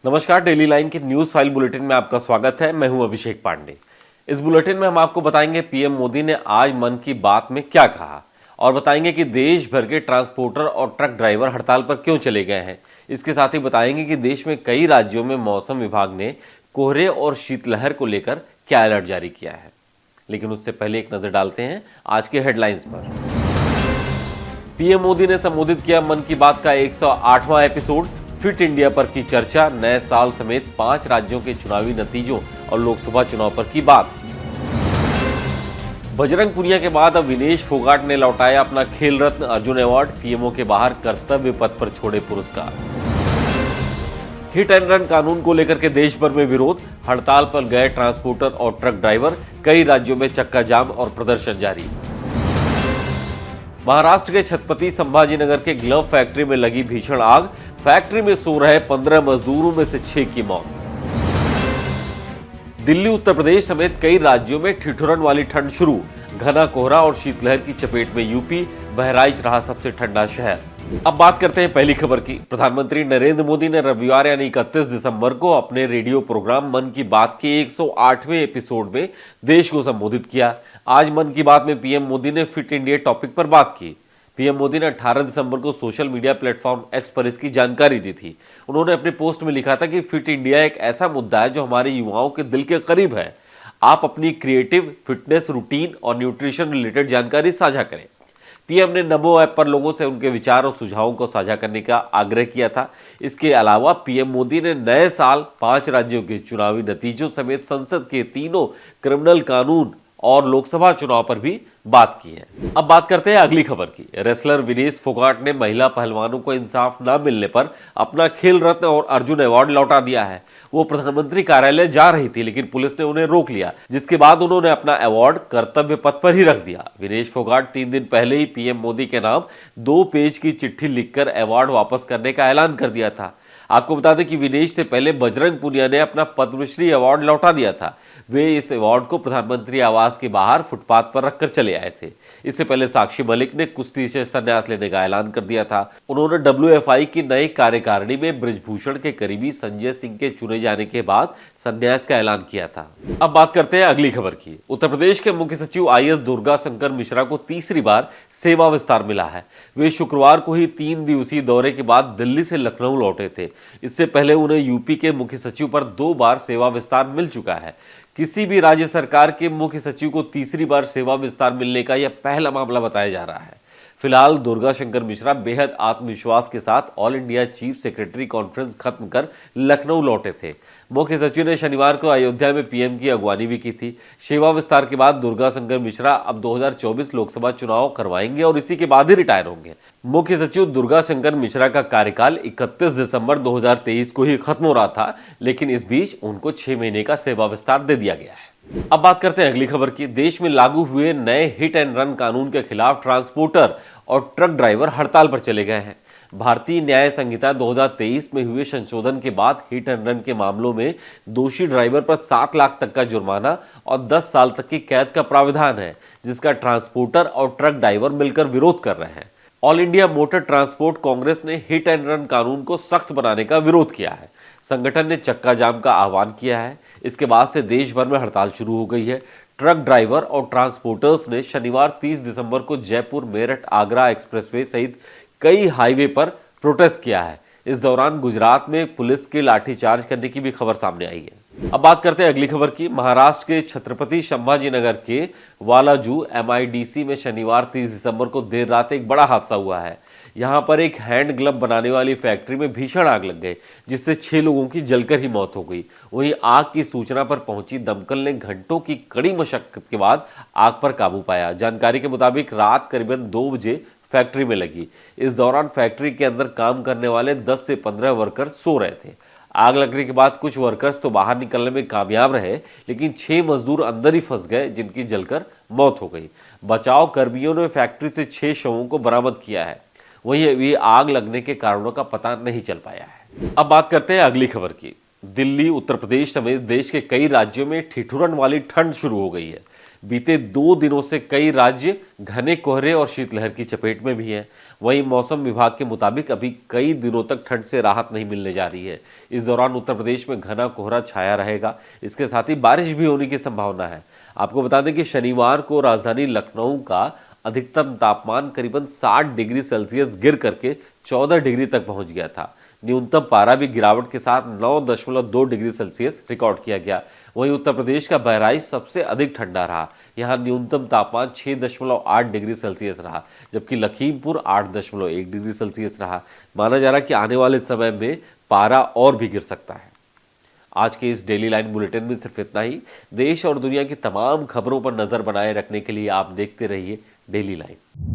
नमस्कार, daily line के news file bulletin में आपका स्वागत है। मैं हूं अभिषेक पांडे। इस बुलेटिन में हम आपको बताएंगे पीएम मोदी ने आज मन की बात में क्या कहा और बताएंगे कि देश भर के ट्रांसपोर्टर और ट्रक ड्राइवर हड़ताल पर क्यों चले गए हैं। इसके साथ ही बताएंगे कि देश में कई राज्यों में मौसम विभाग ने कोहरे और शीतलहर को लेकर क्या अलर्ट जारी किया है। लेकिन उससे पहले एक नजर डालते हैं आज के हेडलाइंस पर। पीएम मोदी ने संबोधित किया मन की बात का 108वां एपिसोड। फिट इंडिया पर की चर्चा, नए साल समेत 5 राज्यों के चुनावी नतीजों और लोकसभा चुनाव पर की बात। बजरंग पुनिया के बाद अब विनेश फोगाट ने लौटाया अपना खेल रत्न अर्जुन अवार्ड। पीएमओ के बाहर कर्तव्य पथ पर छोड़े पुरस्कार। हिट एंड रन कानून को लेकर के देश भर में विरोध, हड़ताल पर गए ट्रांसपोर्टर और ट्रक ड्राइवर। कई राज्यों में चक्का जाम और प्रदर्शन जारी। महाराष्ट्र के छत्रपति संभाजीनगर के ग्लव फैक्ट्री में लगी भीषण आग। फैक्ट्री में सो रहे 15 मजदूरों में से 6 की मौत। दिल्ली, उत्तर प्रदेश समेत कई राज्यों में ठिठुरन वाली ठंड शुरू। घना कोहरा और शीतलहर की चपेट में यूपी, बहराइच रहा सबसे ठंडा शहर। अब बात करते हैं पहली खबर की। प्रधानमंत्री नरेंद्र मोदी ने रविवार यानी 31 दिसंबर को अपने रेडियो प्रोग्राम मन की बात के 108वें एपिसोड में देश को संबोधित किया। आज मन की बात में पीएम मोदी ने फिट इंडिया टॉपिक पर बात की। पीएम मोदी ने 18 दिसंबर को सोशल मीडिया प्लेटफॉर्म एक्स पर इसकी जानकारी दी थी। उन्होंने अपने पोस्ट में लिखा था कि फिट इंडिया एक ऐसा मुद्दा है जो हमारे युवाओं के दिल के करीब है। आप अपनी क्रिएटिव, फिटनेस रूटीन और न्यूट्रिशन रिलेटेड जानकारी साझा करें। पीएम ने नमो ऐप पर लोगों से उनके विचार और सुझावों को साझा करने का आग्रह किया था। इसके अलावा पीएम मोदी ने नए साल, 5 राज्यों के चुनावी नतीजों समेत संसद के तीनों क्रिमिनल कानून और लोकसभा चुनाव पर भी बात की है। अब बात करते हैं अगली खबर की। रेसलर विनेश फोगाट ने महिला पहलवानों को इंसाफ न मिलने पर अपना खेल रत्न और अर्जुन अवार्ड लौटा दिया है। वो प्रधानमंत्री कार्यालय जा रही थी, लेकिन पुलिस ने उन्हें रोक लिया, जिसके बाद उन्होंने अपना अवार्ड कर्तव्य पथ पर ही रख दिया। विनेश फोगाट 3 दिन पहले ही पीएम मोदी के नाम 2 पेज की चिट्ठी लिखकर अवार्ड वापस करने का ऐलान कर दिया था। आपको बता दें कि विनेश से पहले बजरंग पुनिया ने अपना पद्मश्री अवार्ड लौटा दिया था। वे इस अवार्ड को प्रधानमंत्री आवास के बाहर फुटपाथ पर रखकर चले आए थे। इससे पहले साक्षी मलिक ने कुश्ती से संन्यास लेने का ऐलान कर दिया था। उन्होंने डब्ल्यूएफआई की नई कार्यकारिणी में बृजभूषण के करीबी संजय सिंह के चुने जाने के बाद संन्यास का ऐलान किया था। अब बात करते हैं अगली खबर की। उत्तर प्रदेश के मुख्य सचिव आईएएस दुर्गा शंकर मिश्रा को तीसरी बार सेवा विस्तार मिला है। वे शुक्रवार को ही 3 दिवसीय दौरे के बाद दिल्ली से लखनऊ लौटे थे। इससे पहले उन्हें यूपी के मुख्य सचिव पर 2 बार सेवा विस्तार मिल चुका है। किसी भी राज्य सरकार के मुख्य सचिव को तीसरी बार सेवा विस्तार मिलने का यह पहला मामला बताया जा रहा है। फिलहाल दुर्गा शंकर मिश्रा बेहद आत्मविश्वास के साथ all India chief secretary conference खत्म कर लखनऊ लौटे थे। मुख्य सचिव ने शनिवार को अयोध्या में पीएम की अगवानी भी की थी। सेवा विस्तार के बाद दुर्गा शंकर मिश्रा अब 2024 लोकसभा चुनाव करवाएंगे और इसी के बाद ही रिटायर होंगे। मुख्य सचिव दुर्गा शंकर मिश्रा का कार्यकाल 31 दिसंबर 2023 को ही खत्म हो रहा था, लेकिन इस बीच उनको 6 महीने का सेवा विस्तार दे दिया गया है। अब बात करते हैं अगली खबर की। देश में लागू हुए नए हिट एंड रन कानून के खिलाफ ट्रांसपोर्टर और ट्रक ड्राइवर हड़ताल पर चले गए हैं। भारतीय न्याय संहिता 2023 में हुए संशोधन के बाद हिट एंड रन के मामलों में दोषी ड्राइवर पर 7 लाख तक का जुर्माना और 10 साल तक की कैद का प्रावधान है, जिसका ट्रांसपोर्टर और ट्रक ड्राइवर मिलकर विरोध कर रहे हैं। All India motor transport Congress ने हिट एंड रन कानून को सख्त बनाने का विरोध किया है। संगठन ने चक्का जाम का आह्वान किया है। इसके बाद से देश भर में हड़ताल शुरू हो गई है। ट्रक ड्राइवर और ट्रांसपोर्टर्स ने शनिवार 30 दिसंबर को जयपुर मेरठ आगरा एक्सप्रेसवे सहित कई हाईवे पर प्रोटेस्ट किया है। इस दौरान गुजरात में पुलिस के लाठीचार्ज करने की भी खबर सामने आई है। अब बात करते हैं अगली खबर की। महाराष्ट्र के छत्रपति संभाजीनगर के वालाजू एमआईडीसी में शनिवार 30 दिसंबर को देर रात एक बड़ा हादसा हुआ है। यहां पर एक हैंड ग्लव बनाने वाली फैक्ट्री में भीषण आग लग गई, जिससे 6 लोगों की जलकर ही मौत हो गई। वहीं आग की सूचना पर पहुंची दमकल ने घंटों की कड़ी मशक्कत के बाद आग पर काबू पाया। जानकारी के मुताबिक रात करीबन 2 बजे फैक्ट्री में लगी। इस दौरान फैक्ट्री के अंदर काम करने वाले 10 से 15 वर्कर्स सो रहे थे। आग लगने के बाद कुछ वर्कर्स तो बाहर निकलने में कामयाब रहे, लेकिन 6 मजदूर अंदर ही फंस गए, जिनकी जलकर मौत हो गई। बचाव कर्मियों ने फैक्ट्री से 6 शवों को बरामद किया है। वहीं अभी आग लगने के कारणों का पता नहीं चल पाया है। अब बात करते हैं अगली खबर की। दिल्ली, उत्तर प्रदेश समेत देश के कई राज्यों में ठिठुरन वाली ठंड शुरू हो गई है। बीते 2 दिनों से कई राज्य घने कोहरे और शीतलहर की चपेट में भी हैं। वहीं मौसम विभाग के मुताबिक अभी कई दिनों तक ठंड से राहत नहीं मिलने जा रही है। इस दौरान उत्तर प्रदेश में घना कोहरा छाया रहेगा। इसके साथ ही बारिश भी होने की संभावना है। आपको बता दें कि शनिवार को राजधानी लखनऊ का अधिकतम तापमान करीबन 60 डिग्री सेल्सियस गिर करके 14 डिग्री तक पहुंच गया था। न्यूनतम पारा भी गिरावट के साथ 9.2 डिग्री सेल्सियस रिकॉर्ड किया गया। वहीं उत्तर प्रदेश का बहराइच सबसे अधिक ठंडा रहा। यहां न्यूनतम तापमान 6.8 डिग्री सेल्सियस रहा, जबकि लखीमपुर 8.1 डिग्री सेल्सियस रहा। माना जा रहा है कि आने वाले समय में पारा और भी गिर सकता है। आज के इस डेली लाइन बुलेटिन में सिर्फ इतना ही। देश और दुनिया की तमाम खबरों पर नजर बनाए रखने के लिए आप देखते रहिए डेली लाइन।